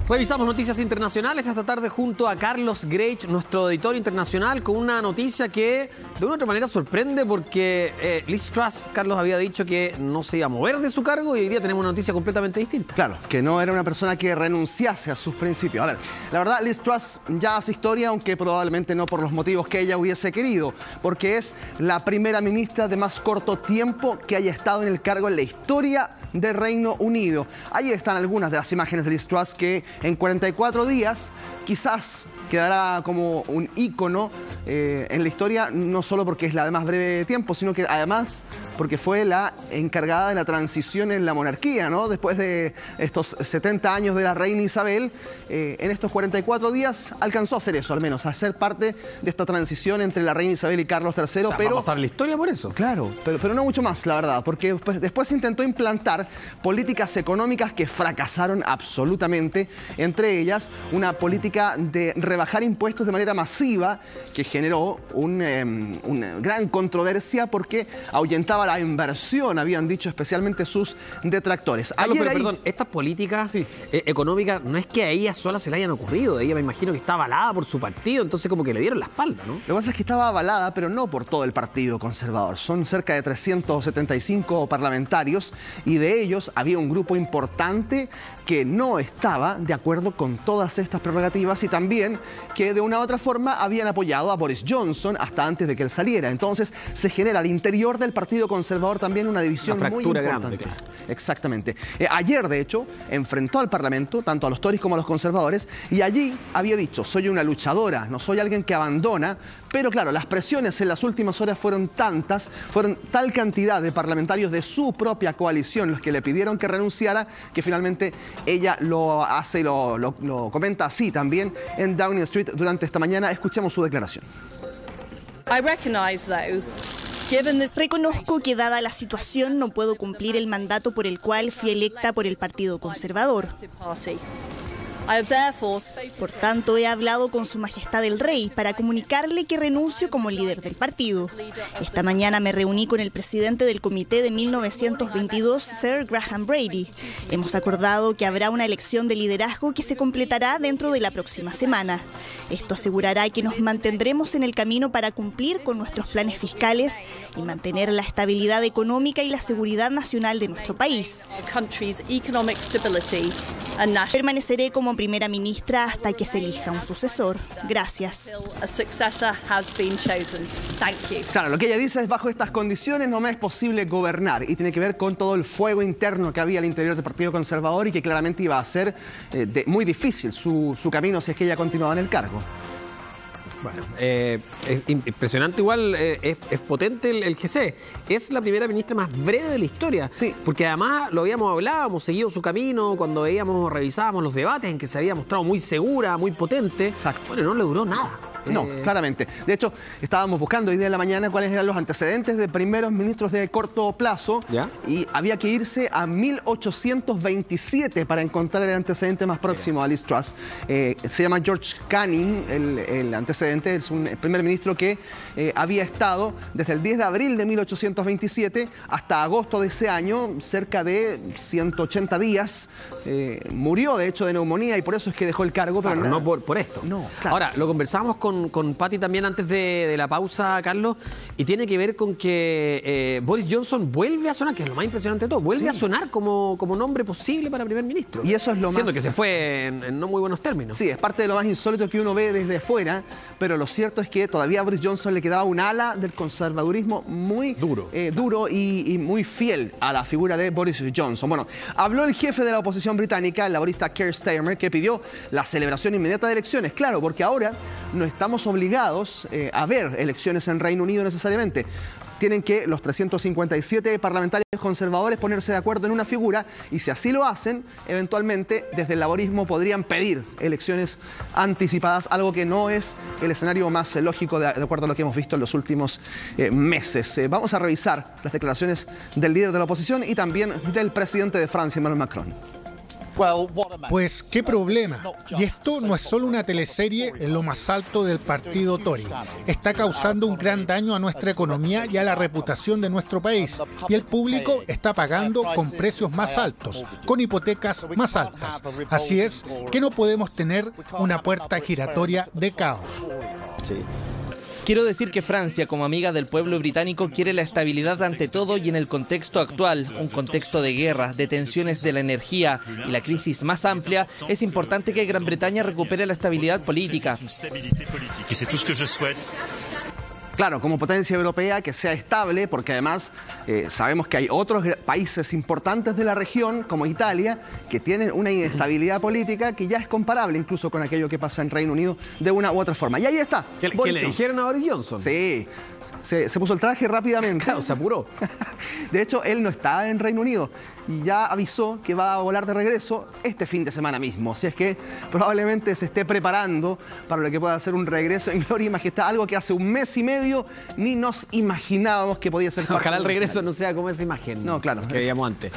Revisamos noticias internacionales esta tarde junto a Carlos Greich, nuestro editor internacional, con una noticia que de una u otra manera sorprende porque Liz Truss, Carlos, había dicho que no se iba a mover de su cargo y hoy día tenemos una noticia completamente distinta. Claro, que no era una persona que renunciase a sus principios. A ver, la verdad, Liz Truss ya hace historia, aunque probablemente no por los motivos que ella hubiese querido, porque es la primera ministra de más corto tiempo que haya estado en el cargo en la historia de Reino Unido. Ahí están algunas de las imágenes de Liz Truss que en 44 días quizás quedará como un ícono en la historia, no solo porque es la de más breve tiempo, sino que además porque fue la encargada de la transición en la monarquía, ¿no? Después de estos 70 años de la reina Isabel, en estos 44 días alcanzó a hacer eso, al menos, a ser parte de esta transición entre la reina Isabel y Carlos III. O sea, pero va a pasar la historia por eso. Claro, pero no mucho más, la verdad, porque después se intentó implantar políticas económicas que fracasaron absolutamente, entre ellas una política de rebajar impuestos de manera masiva que generó una gran controversia porque ahuyentaba la inversión, habían dicho especialmente sus detractores. Carlos, perdón, estas políticas económicas no es que a ella sola se le hayan ocurrido, ella me imagino que está avalada por su partido, entonces como que le dieron la espalda, ¿no? Lo que pasa es que estaba avalada, pero no por todo el Partido Conservador. Son cerca de 375 parlamentarios y de ellos había un grupo importante que no estaba de acuerdo con todas estas prerrogativas y también que de una u otra forma habían apoyado a Boris Johnson hasta antes de que él saliera. Entonces se genera al interior del Partido Conservador también una división muy importante. Grande, claro. Exactamente. Ayer, de hecho, enfrentó al Parlamento, tanto a los Tories como a los conservadores, y allí había dicho: soy una luchadora, no soy alguien que abandona. Pero claro, las presiones en las últimas horas fueron tantas, fueron tal cantidad de parlamentarios de su propia coalición los que le pidieron que renunciara, que finalmente ella lo hace y lo comenta así también en Downing Street durante esta mañana. Escuchemos su declaración. Reconozco que dada la situación no puedo cumplir el mandato por el cual fui electa por el Partido Conservador. Por tanto, he hablado con Su Majestad el Rey para comunicarle que renuncio como líder del partido. Esta mañana me reuní con el presidente del comité de 1922, Sir Graham Brady. Hemos acordado que habrá una elección de liderazgo que se completará dentro de la próxima semana. Esto asegurará que nos mantendremos en el camino para cumplir con nuestros planes fiscales y mantener la estabilidad económica y la seguridad nacional de nuestro país. Permaneceré como primera ministra hasta que se elija un sucesor. Gracias. Claro, lo que ella dice es: bajo estas condiciones no me es posible gobernar, y tiene que ver con todo el fuego interno que había al interior del Partido Conservador y que claramente iba a ser muy difícil su camino si es que ella continuaba en el cargo. Bueno, es impresionante igual, es potente el GC. Es la primera ministra más breve de la historia. Sí. Porque además lo habíamos hablado, hemos seguido su camino cuando revisábamos los debates en que se había mostrado muy segura, muy potente. Exacto. Bueno, no le duró nada. No, claramente. De hecho, estábamos buscando hoy día en la mañana cuáles eran los antecedentes de primeros ministros de corto plazo. ¿Ya? Y había que irse a 1827 para encontrar el antecedente más próximo a Liz Truss. Se llama George Canning, el antecedente. Es un primer ministro que había estado desde el 10 de abril de 1827 hasta agosto de ese año, cerca de 180 días. Murió, de hecho, de neumonía y por eso es que dejó el cargo. Claro, pero no por esto. No, claro. Ahora, lo conversamos con Patti también antes de la pausa, Carlos, y tiene que ver con que Boris Johnson vuelve a sonar, que es lo más impresionante de todo, vuelve a sonar como nombre posible para primer ministro. Y eso es lo más... Siendo que se fue en no muy buenos términos. Sí, es parte de lo más insólito que uno ve desde fuera, pero lo cierto es que todavía a Boris Johnson le quedaba un ala del conservadurismo muy duro y muy fiel a la figura de Boris Johnson. Bueno, habló el jefe de la oposición británica, el laborista Keir Starmer, que pidió la celebración inmediata de elecciones. Claro, porque ahora no estamos obligados a ver elecciones en Reino Unido necesariamente. Tienen que los 357 parlamentarios conservadores ponerse de acuerdo en una figura y si así lo hacen, eventualmente desde el laborismo podrían pedir elecciones anticipadas, algo que no es el escenario más lógico de acuerdo a lo que hemos visto en los últimos meses. Vamos a revisar las declaraciones del líder de la oposición y también del presidente de Francia, Emmanuel Macron. Pues qué problema. Y esto no es solo una teleserie en lo más alto del partido Tory. Está causando un gran daño a nuestra economía y a la reputación de nuestro país. Y el público está pagando con precios más altos, con hipotecas más altas. Así es que no podemos tener una puerta giratoria de caos. Sí. Quiero decir que Francia, como amiga del pueblo británico, quiere la estabilidad ante todo y en el contexto actual, un contexto de guerra, de tensiones de la energía y la crisis más amplia, es importante que Gran Bretaña recupere la estabilidad política. Claro, como potencia europea que sea estable, porque además sabemos que hay otros países importantes de la región, como Italia, que tienen una inestabilidad política que ya es comparable incluso con aquello que pasa en Reino Unido de una u otra forma. Y ahí está. ¿Qué le dijeron a Boris Johnson? Sí, se puso el traje rápidamente. Claro, se apuró. De hecho, él no está en Reino Unido y ya avisó que va a volar de regreso este fin de semana mismo. Así es que probablemente se esté preparando para lo que pueda ser un regreso en gloria y majestad, algo que hace un mes y medio ni nos imaginábamos que podía ser. Ojalá el regreso no sea como esa imagen. No, claro. Que veíamos antes.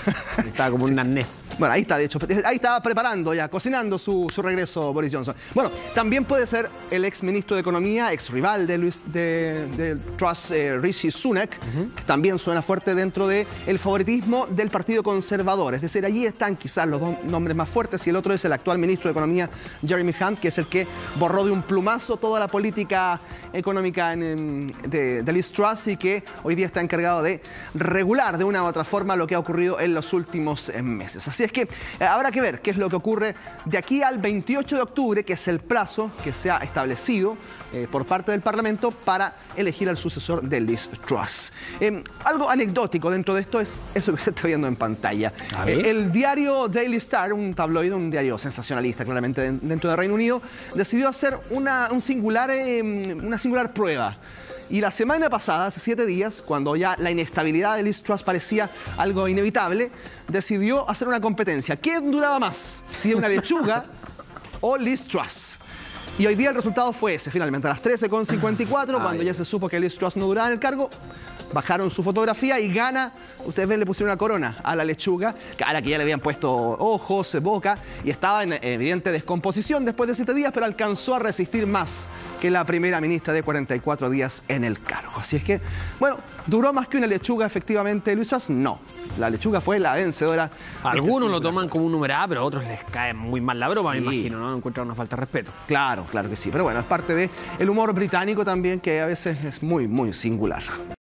Estaba como un arnés. Bueno, ahí está, de hecho. Ahí estaba preparando ya, cocinando su regreso Boris Johnson. Bueno, también puede ser el ex ministro de Economía, ex rival de Truss, Rishi Sunak, que también suena fuerte dentro del favoritismo del Partido Conservador. Es decir, allí están quizás los dos nombres más fuertes y el otro es el actual ministro de Economía, Jeremy Hunt, que es el que borró de un plumazo toda la política económica de Liz Truss y que hoy día está encargado de regular de una u otra forma lo que ha ocurrido en los últimos meses. Así es que habrá que ver qué es lo que ocurre de aquí al 28 de octubre, que es el plazo que se ha establecido por parte del Parlamento para elegir al sucesor de Liz Truss. Algo anecdótico dentro de esto es eso que se está viendo en pantalla. El diario Daily Star, un tabloide, un diario sensacionalista claramente dentro de Reino Unido, decidió hacer una singular prueba. Y la semana pasada, hace 7 días, cuando ya la inestabilidad de Liz Truss parecía algo inevitable, decidió hacer una competencia. ¿Quién duraba más? ¿Si una lechuga o Liz Truss? Y hoy día el resultado fue ese, finalmente. A las 13:54, cuando ya se supo que Liz Truss no duraba en el cargo, bajaron su fotografía y gana. Ustedes ven, le pusieron una corona a la lechuga, a la que ya le habían puesto ojos, boca, y estaba en evidente descomposición después de 7 días, pero alcanzó a resistir más que la primera ministra de 44 días en el cargo. Así es que, bueno, ¿duró más que una lechuga efectivamente Liz Truss? No. La lechuga fue la vencedora. Algunos lo toman como un numerado, pero a otros les cae muy mal la broma, me imagino, ¿no? Encuentran una falta de respeto. Claro, claro que sí. Pero bueno, es parte del humor británico también, que a veces es muy, muy singular.